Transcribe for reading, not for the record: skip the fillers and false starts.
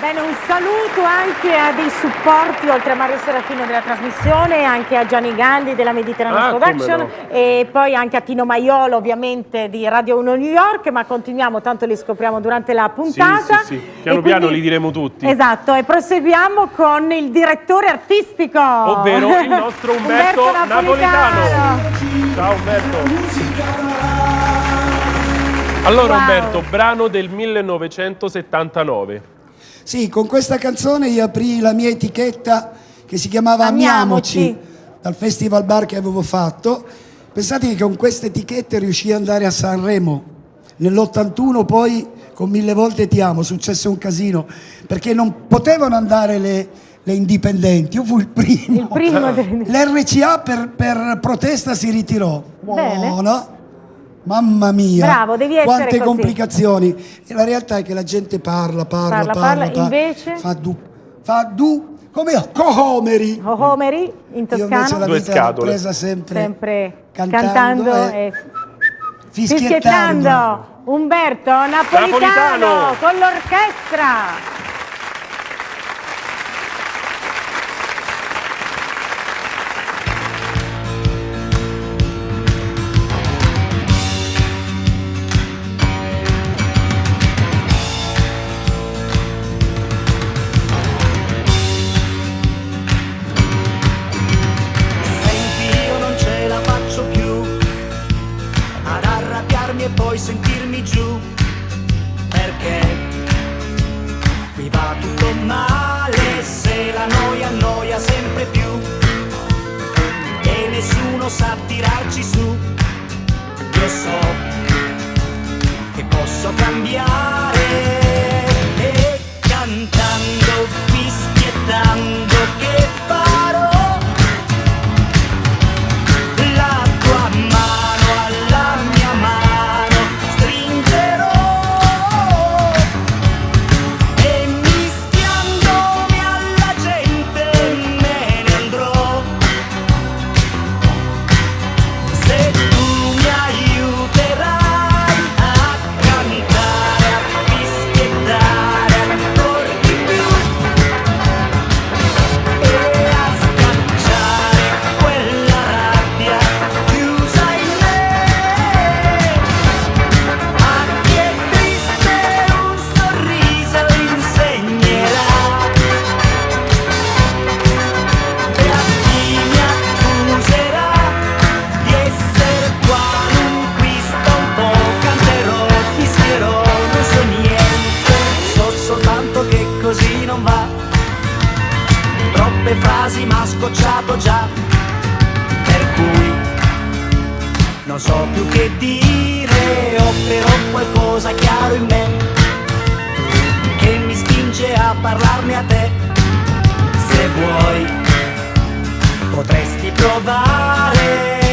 Bene, un saluto anche a dei supporti, oltre a Mario Serafino della trasmissione, anche a Gianni Gandhi della Mediterranean Production, no. e poi anche a Tino Maiolo ovviamente di Radio 1 New York, ma continuiamo, tanto li scopriamo durante la puntata. Sì. Piano piano li diremo tutti. Esatto, e proseguiamo con il direttore artistico, ovvero il nostro Umberto Napolitano. Ciao Umberto. Allora Umberto, brano del 1979. Sì, con questa canzone io aprì la mia etichetta che si chiamava Amiamoci, dal festival bar che avevo fatto. Pensate che con queste etichette riuscii ad andare a Sanremo. Nell'81 poi con Mille volte ti amo, successe un casino, perché non potevano andare le indipendenti, io fui il primo. L'RCA per protesta si ritirò. Buono. Mamma mia, bravo, devi essere quante così. Complicazioni. E la realtà è che la gente parla, invece fa come Cohomeri. Cohomeri in toscano. Io invece la vita l'ho presa sempre cantando e fischiettando. Umberto Napolitano con l'orchestra. E poi sentirmi giù, perché qui va tutto male, se la noia annoia sempre più e nessuno sa tirarci su. Io so che posso cambiare e cantando, fischiettando che farò la tua mano alla mia mano. Frasi ma scocciato già, per cui non so più che dire, ho però qualcosa chiaro in me che mi spinge a parlarne a te. Se vuoi potresti provare